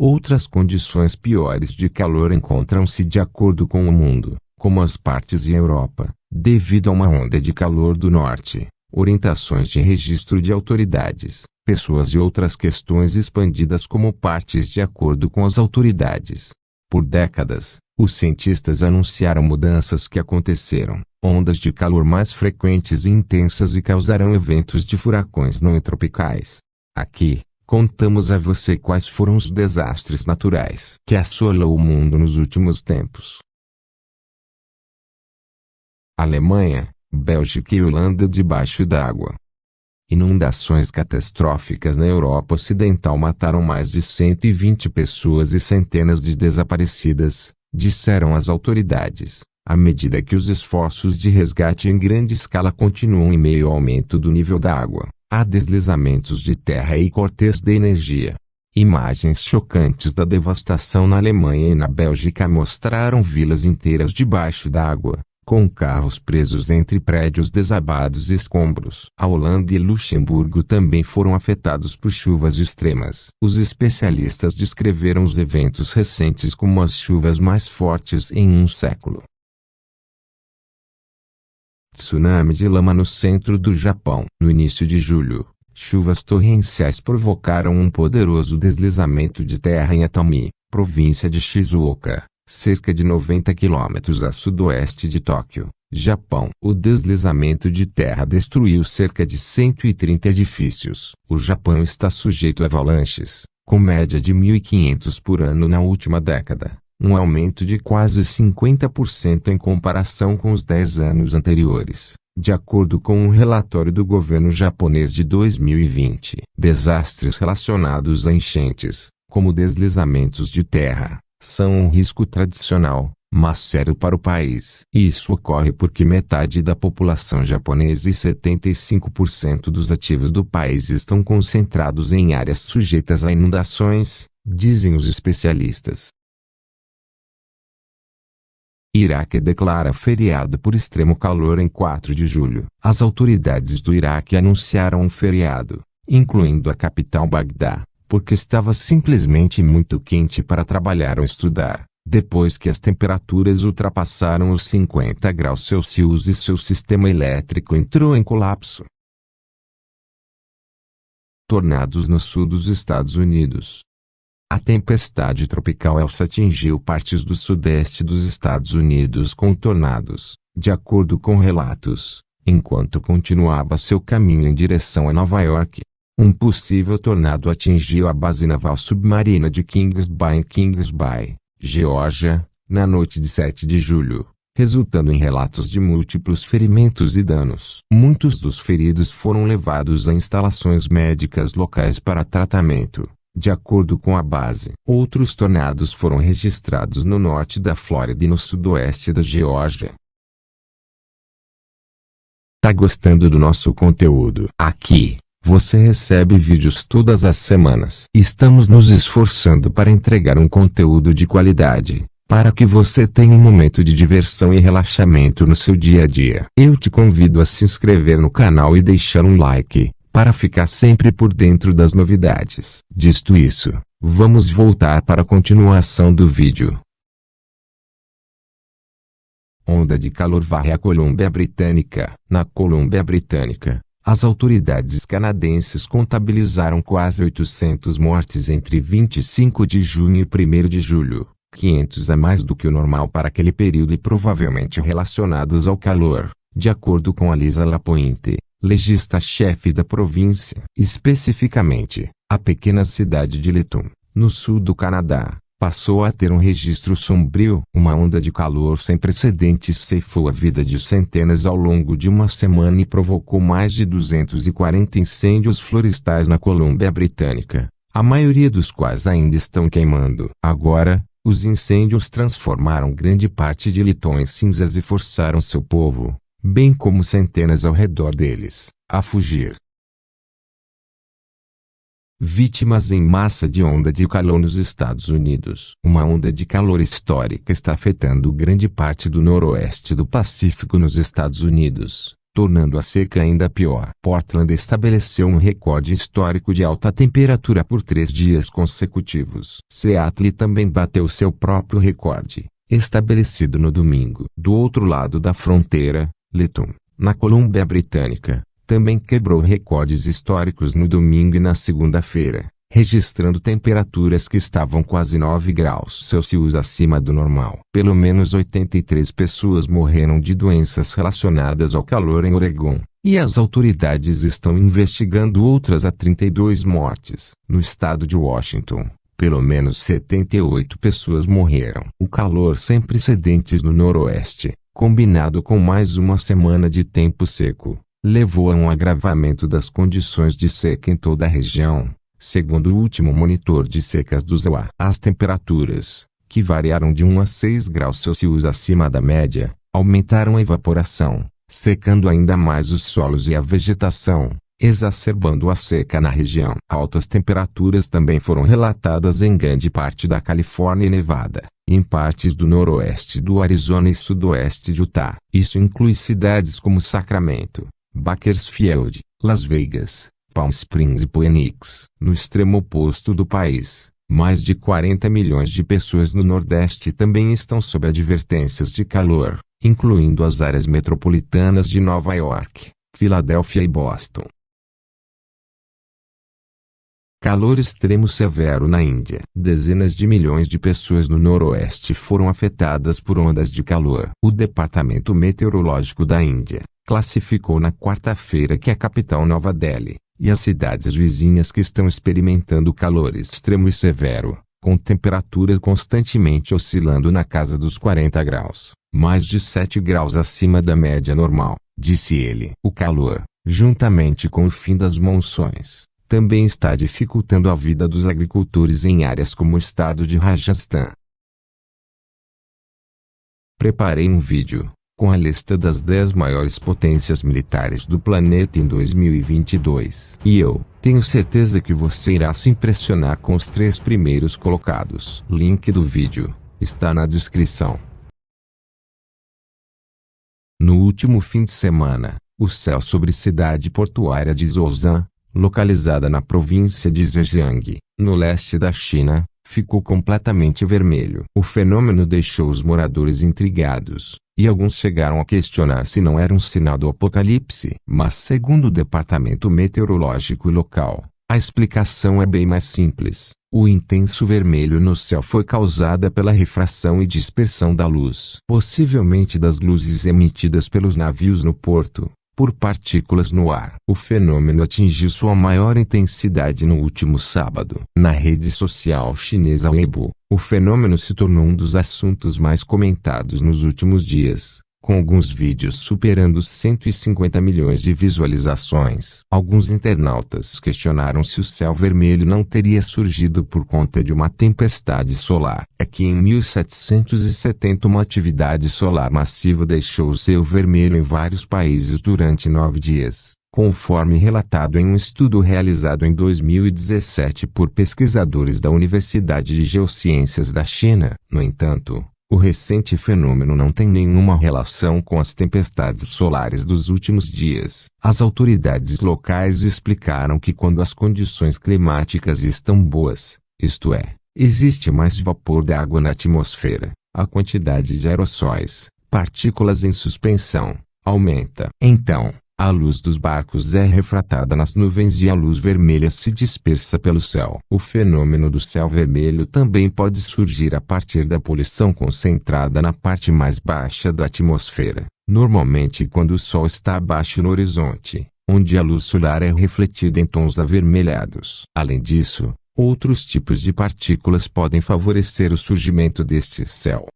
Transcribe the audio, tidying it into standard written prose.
Outras condições piores de calor encontram-se de acordo com o mundo, como as partes e a Europa, devido a uma onda de calor do norte, orientações de registro de autoridades, pessoas e outras questões expandidas como partes de acordo com as autoridades. Por décadas, os cientistas anunciaram mudanças que aconteceram, ondas de calor mais frequentes e intensas e causarão eventos de furacões não tropicais. Aqui, contamos a você quais foram os desastres naturais que assolou o mundo nos últimos tempos. Alemanha, Bélgica e Holanda debaixo d'água. Inundações catastróficas na Europa Ocidental mataram mais de 120 pessoas e centenas de desaparecidas, disseram as autoridades, à medida que os esforços de resgate em grande escala continuam em meio ao aumento do nível da água. Há deslizamentos de terra e cortes de energia. Imagens chocantes da devastação na Alemanha e na Bélgica mostraram vilas inteiras debaixo d'água, com carros presos entre prédios desabados e escombros. A Holanda e Luxemburgo também foram afetados por chuvas extremas. Os especialistas descreveram os eventos recentes como as chuvas mais fortes em um século. Tsunami de lama no centro do Japão. No início de julho, chuvas torrenciais provocaram um poderoso deslizamento de terra em Atami, província de Shizuoka, cerca de 90 quilômetros a sudoeste de Tóquio, Japão. O deslizamento de terra destruiu cerca de 130 edifícios. O Japão está sujeito a avalanches, com média de 1.500 por ano na última década. Um aumento de quase 50% em comparação com os 10 anos anteriores, de acordo com um relatório do governo japonês de 2020. Desastres relacionados a enchentes, como deslizamentos de terra, são um risco tradicional, mas sério para o país. Isso ocorre porque metade da população japonesa e 75% dos ativos do país estão concentrados em áreas sujeitas a inundações, dizem os especialistas. Iraque declara feriado por extremo calor em 4 de julho. As autoridades do Iraque anunciaram um feriado, incluindo a capital Bagdá, porque estava simplesmente muito quente para trabalhar ou estudar, depois que as temperaturas ultrapassaram os 50 graus Celsius e seu sistema elétrico entrou em colapso. Tornados no sul dos Estados Unidos. A tempestade tropical Elsa atingiu partes do sudeste dos Estados Unidos com tornados, de acordo com relatos, enquanto continuava seu caminho em direção a Nova York. Um possível tornado atingiu a base naval submarina de Kings Bay em Kings Bay, Geórgia, na noite de 7 de julho, resultando em relatos de múltiplos ferimentos e danos. Muitos dos feridos foram levados a instalações médicas locais para tratamento. De acordo com a base, outros tornados foram registrados no norte da Flórida e no sudoeste da Geórgia. Tá gostando do nosso conteúdo? Aqui, você recebe vídeos todas as semanas. Estamos nos esforçando para entregar um conteúdo de qualidade, para que você tenha um momento de diversão e relaxamento no seu dia a dia. Eu te convido a se inscrever no canal e deixar um like, para ficar sempre por dentro das novidades. Dito isso, vamos voltar para a continuação do vídeo. Onda de calor varre a Colômbia Britânica. Na Colômbia Britânica, as autoridades canadenses contabilizaram quase 800 mortes entre 25 de junho e 1º de julho, 500 a mais do que o normal para aquele período e provavelmente relacionados ao calor, de acordo com a Lisa Lapointe, legista-chefe da província. Especificamente, a pequena cidade de Lytton, no sul do Canadá, passou a ter um registro sombrio. Uma onda de calor sem precedentes ceifou a vida de centenas ao longo de uma semana e provocou mais de 240 incêndios florestais na Colômbia Britânica, a maioria dos quais ainda estão queimando. Agora, os incêndios transformaram grande parte de Lytton em cinzas e forçaram seu povo, bem como centenas ao redor deles, a fugir. Vítimas em massa de onda de calor nos Estados Unidos. Uma onda de calor histórica está afetando grande parte do noroeste do Pacífico nos Estados Unidos, tornando a seca ainda pior. Portland estabeleceu um recorde histórico de alta temperatura por 3 dias consecutivos. Seattle também bateu seu próprio recorde, estabelecido no domingo. Do outro lado da fronteira, Lytton, na Colômbia Britânica, também quebrou recordes históricos no domingo e na segunda-feira, registrando temperaturas que estavam quase 9 graus Celsius acima do normal. Pelo menos 83 pessoas morreram de doenças relacionadas ao calor em Oregon, e as autoridades estão investigando outras 32 mortes. No estado de Washington, pelo menos 78 pessoas morreram. O calor sem precedentes no noroeste, combinado com mais uma semana de tempo seco, levou a um agravamento das condições de seca em toda a região, segundo o último monitor de secas do ZEUA. As temperaturas, que variaram de 1 a 6 graus Celsius acima da média, aumentaram a evaporação, secando ainda mais os solos e a vegetação, exacerbando a seca na região. Altas temperaturas também foram relatadas em grande parte da Califórnia e Nevada, em partes do noroeste do Arizona e sudoeste de Utah. Isso inclui cidades como Sacramento, Bakersfield, Las Vegas, Palm Springs e Phoenix. No extremo oposto do país, mais de 40 milhões de pessoas no Nordeste também estão sob advertências de calor, incluindo as áreas metropolitanas de Nova York, Filadélfia e Boston. Calor extremo severo na Índia. Dezenas de milhões de pessoas no Noroeste foram afetadas por ondas de calor. O Departamento Meteorológico da Índia classificou na quarta-feira que a capital Nova Delhi e as cidades vizinhas que estão experimentando calor extremo e severo, com temperaturas constantemente oscilando na casa dos 40 graus, mais de 7 graus acima da média normal, disse ele. O calor, juntamente com o fim das monções, também está dificultando a vida dos agricultores em áreas como o estado de Rajasthan. Preparei um vídeo com a lista das 10 maiores potências militares do planeta em 2022. E eu tenho certeza que você irá se impressionar com os 3 primeiros colocados. Link do vídeo está na descrição. No último fim de semana, o céu sobre a cidade portuária de Zhoushan, localizada na província de Zhejiang, no leste da China, ficou completamente vermelho. O fenômeno deixou os moradores intrigados, e alguns chegaram a questionar se não era um sinal do apocalipse. Mas segundo o departamento meteorológico local, a explicação é bem mais simples. O intenso vermelho no céu foi causada pela refração e dispersão da luz, possivelmente das luzes emitidas pelos navios no porto, por partículas no ar. O fenômeno atingiu sua maior intensidade no último sábado. Na rede social chinesa Weibo, o fenômeno se tornou um dos assuntos mais comentados nos últimos dias, com alguns vídeos superando 150 milhões de visualizações. Alguns internautas questionaram se o céu vermelho não teria surgido por conta de uma tempestade solar. É que em 1770 uma atividade solar massiva deixou o céu vermelho em vários países durante 9 dias, conforme relatado em um estudo realizado em 2017 por pesquisadores da Universidade de Geociências da China. No entanto, o recente fenômeno não tem nenhuma relação com as tempestades solares dos últimos dias. As autoridades locais explicaram que quando as condições climáticas estão boas, isto é, existe mais vapor d'água na atmosfera, a quantidade de aerossóis, partículas em suspensão, aumenta. Então, a luz dos barcos é refratada nas nuvens e a luz vermelha se dispersa pelo céu. O fenômeno do céu vermelho também pode surgir a partir da poluição concentrada na parte mais baixa da atmosfera, normalmente quando o Sol está abaixo no horizonte, onde a luz solar é refletida em tons avermelhados. Além disso, outros tipos de partículas podem favorecer o surgimento deste céu.